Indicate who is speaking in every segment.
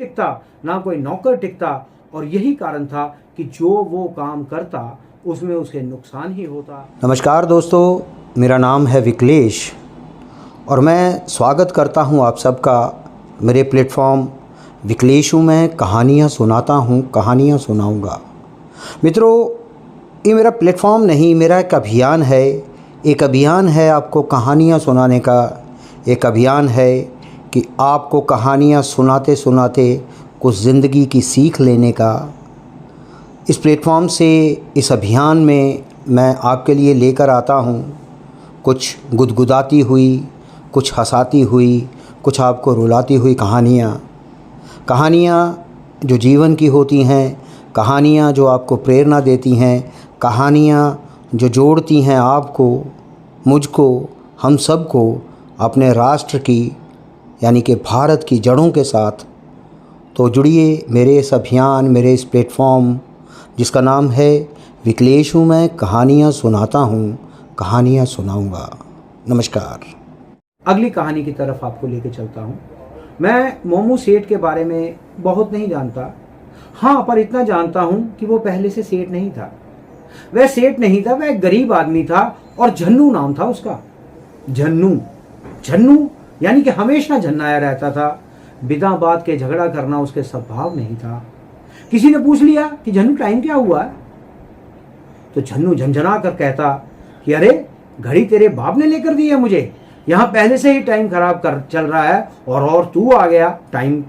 Speaker 1: टिकता, ना कोई नौकर टिकता, और यही कारण था कि जो वो काम करता उसमें उसके नुकसान ही होता।
Speaker 2: नमस्कार दोस्तों, मेरा नाम है विकलेश और मैं स्वागत करता हूं आप सबका मेरे प्लेटफॉर्म विकलेश हूं। मैं कहानियां सुनाता हूं, कहानियां सुनाऊंगा। मित्रों, ये मेरा प्लेटफॉर्म नहीं, मेरा एक अभियान है। एक अभियान है आपको कहानियां सुनाने का। एक अभियान है कि आपको कहानियां सुनाते सुनाते कुछ ज़िंदगी की सीख लेने का। इस प्लेटफॉर्म से, इस अभियान में मैं आपके लिए लेकर आता हूँ कुछ गुदगुदाती हुई, कुछ हंसाती हुई, कुछ आपको रुलाती हुई कहानियाँ जो जीवन की होती हैं, कहानियाँ जो आपको प्रेरणा देती हैं, कहानियाँ जो जोड़ती हैं आपको, मुझको, हम सब को अपने राष्ट्र की यानी कि भारत की जड़ों के साथ। तो जुड़िए मेरे इस अभियान, मेरे इस प्लेटफॉर्म जिसका नाम है विकलेश हूँ। मैं कहानियाँ सुनाता हूँ, कहानियाँ सुनाऊँगा। नमस्कार।
Speaker 1: अगली कहानी की तरफ आपको लेके चलता हूँ। मैं मोमू सेठ के बारे में बहुत नहीं जानता, हाँ, पर इतना जानता हूँ कि वो पहले से सेठ नहीं था। वह सेठ नहीं था, वह एक गरीब आदमी था और झन्नू नाम था उसका। झन्नू झन्नू यानी कि हमेशा झन्नाया रहता था। बिना बात के झगड़ा करना उसके स्वभाव नहीं था। किसी ने पूछ लिया कि झन्नू टाइम क्या हुआ है, तो झन्नू झंझना कर कहता कि अरे, घड़ी तेरे बाप ने लेकर दी है मुझे, यहां पहले से ही टाइम खराब कर चल रहा है और तू आ गया टाइम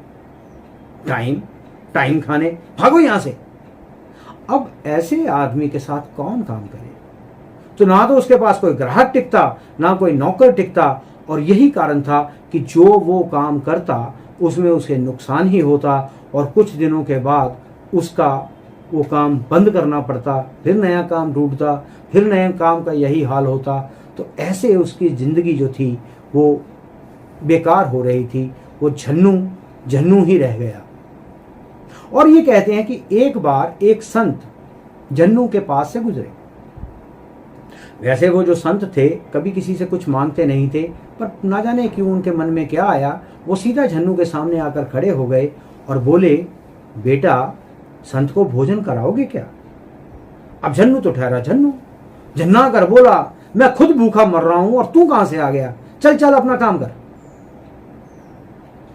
Speaker 1: टाइम टाइम खाने, भागो यहां से। अब ऐसे आदमी के साथ कौन काम करे? तो ना तो उसके पास कोई ग्राहक टिकता, ना कोई नौकर टिकता, और यही कारण था कि जो वो काम करता उसमें उसे नुकसान ही होता, और कुछ दिनों के बाद उसका वो काम बंद करना पड़ता, फिर नया काम ढूंढता, फिर नए काम का यही हाल होता। तो ऐसे उसकी ज़िंदगी जो थी वो बेकार हो रही थी। वो झन्नू ही रह गया। और ये कहते हैं कि एक बार एक संत झन्नू के पास से गुजरे। वैसे वो जो संत थे कभी किसी से कुछ मांगते नहीं थे, पर ना जाने क्यों उनके मन में क्या आया, वो सीधा झन्नू के सामने आकर खड़े हो गए और बोले, बेटा, संत को भोजन कराओगे क्या? अब झन्नू तो ठहरा झन्नू, झन्ना कर बोला, मैं खुद भूखा मर रहा हूं और तू कहां से आ गया? चल चल अपना काम कर।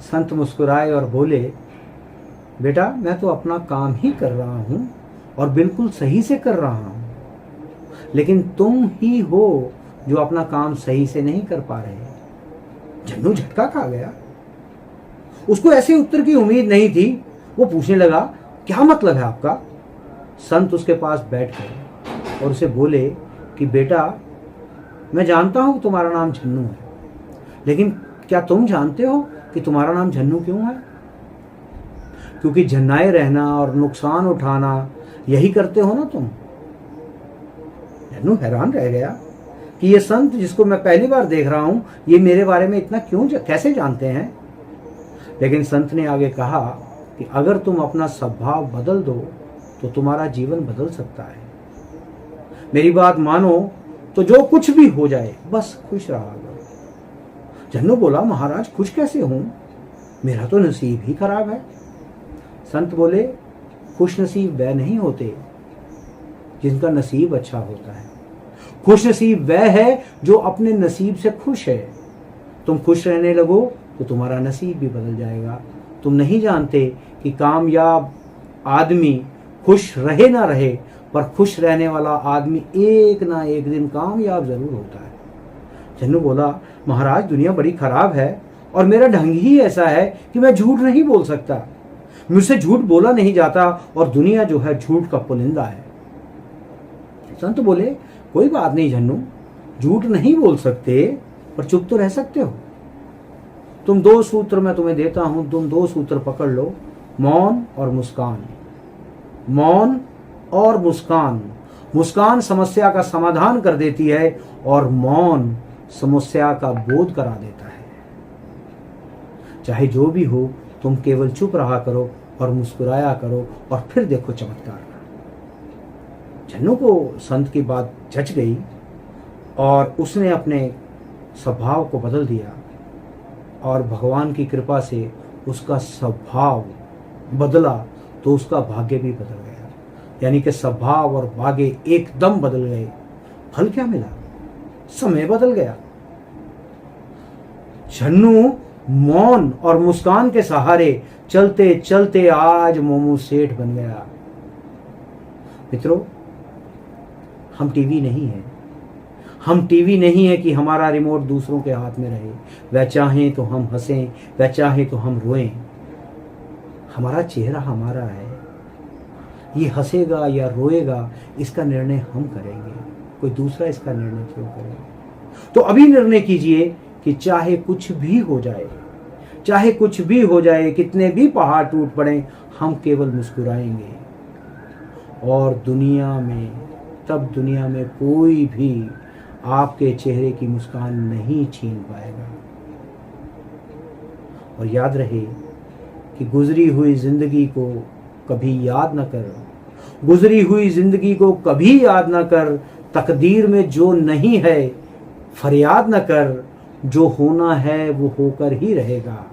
Speaker 1: संत मुस्कुराए और बोले, बेटा, मैं तो अपना काम ही कर रहा हूं और बिल्कुल सही से कर रहा हूं, लेकिन तुम ही हो जो अपना काम सही से नहीं कर पा रहे। झन्नू झटका खा गया। उसको ऐसे उत्तर की उम्मीद नहीं थी। वो पूछने लगा, क्या मतलब है आपका? संत उसके पास बैठ गए और उसे बोले कि बेटा, मैं जानता हूं तुम्हारा नाम झन्नू है, लेकिन क्या तुम जानते हो कि तुम्हारा नाम झन्नू क्यों है? क्योंकि झन्नाए रहना और नुकसान उठाना यही करते हो ना तुम। झन्नू हैरान रह गया कि ये संत, जिसको मैं पहली बार देख रहा हूं, ये मेरे बारे में इतना कैसे जानते हैं? लेकिन संत ने आगे कहा कि अगर तुम अपना स्वभाव बदल दो तो तुम्हारा जीवन बदल सकता है। मेरी बात मानो तो जो कुछ भी हो जाए बस खुश रहा करो। झन्नू बोला, महाराज, खुश कैसे हूं? मेरा तो नसीब ही खराब है। संत बोले, खुश नसीब वह नहीं होते जिनका नसीब अच्छा होता है। खुश नसीब वह है जो अपने नसीब से खुश है। तुम खुश रहने लगो तो तुम्हारा नसीब भी बदल जाएगा। तुम नहीं जानते कि कामयाब आदमी खुश रहे ना रहे, पर खुश रहने वाला आदमी एक ना एक दिन कामयाब जरूर होता है। झन्नू बोला, महाराज, दुनिया बड़ी खराब है और मेरा ढंग ही ऐसा है कि मैं झूठ नहीं बोल सकता। मुझसे झूठ बोला नहीं जाता और दुनिया जो है झूठ का पुलिंदा है। संत बोले, कोई बात नहीं झन्नू, झूठ नहीं बोल सकते पर चुप तो रह सकते हो। तुम दो सूत्र मैं तुम्हें देता हूं, तुम दो सूत्र पकड़ लो, मौन और मुस्कान। मौन और मुस्कान। मुस्कान समस्या का समाधान कर देती है और मौन समस्या का बोध करा देता है। चाहे जो भी हो, तुम केवल चुप रहा करो और मुस्कुराया करो और फिर देखो चमत्कार। झन्नू को संत की बात जच गई और उसने अपने स्वभाव को बदल दिया और भगवान की कृपा से उसका स्वभाव बदला तो उसका भाग्य भी बदल गया। यानी कि स्वभाव और भाग्य एकदम बदल गए। फल क्या मिला? समय बदल गया। छन्नू मौन और मुस्कान के सहारे चलते चलते आज मोमू सेठ बन गया। मित्रों, हम टीवी नहीं है। हम टीवी नहीं है कि हमारा रिमोट दूसरों के हाथ में रहे। वह चाहें तो हम हंसें, वह चाहें तो हम रोएं। हमारा चेहरा हमारा है। ये हंसेगा या रोएगा इसका निर्णय हम करेंगे, कोई दूसरा इसका निर्णय क्यों करेगा? तो अभी निर्णय कीजिए कि चाहे कुछ भी हो जाए, चाहे कुछ भी हो जाए, कितने भी पहाड़ टूट पड़े, हम केवल मुस्कुराएंगे। और तब दुनिया में कोई भी आपके चेहरे की मुस्कान नहीं छीन पाएगा। और याद रहे कि गुजरी हुई जिंदगी को कभी याद न कर, गुजरी हुई जिंदगी को कभी याद न कर। तकदीर में जो नहीं है फरियाद न कर। जो होना है वो होकर ही रहेगा,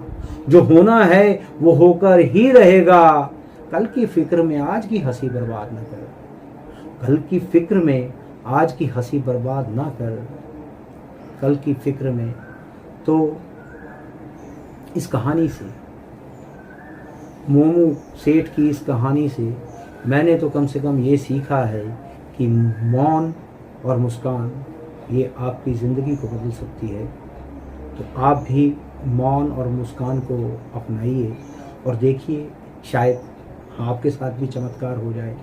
Speaker 1: जो होना है वो होकर ही रहेगा। कल की फिक्र में आज की हंसी बर्बाद न कर, कल की फिक्र में आज की हंसी बर्बाद ना कर। कल की फिक्र में तो इस कहानी से, मोमू सेठ की इस कहानी से मैंने तो कम से कम ये सीखा है कि मौन और मुस्कान ये आपकी ज़िंदगी को बदल सकती है। तो आप भी मौन और मुस्कान को अपनाइए और देखिए, शायद आपके साथ भी चमत्कार हो जाए।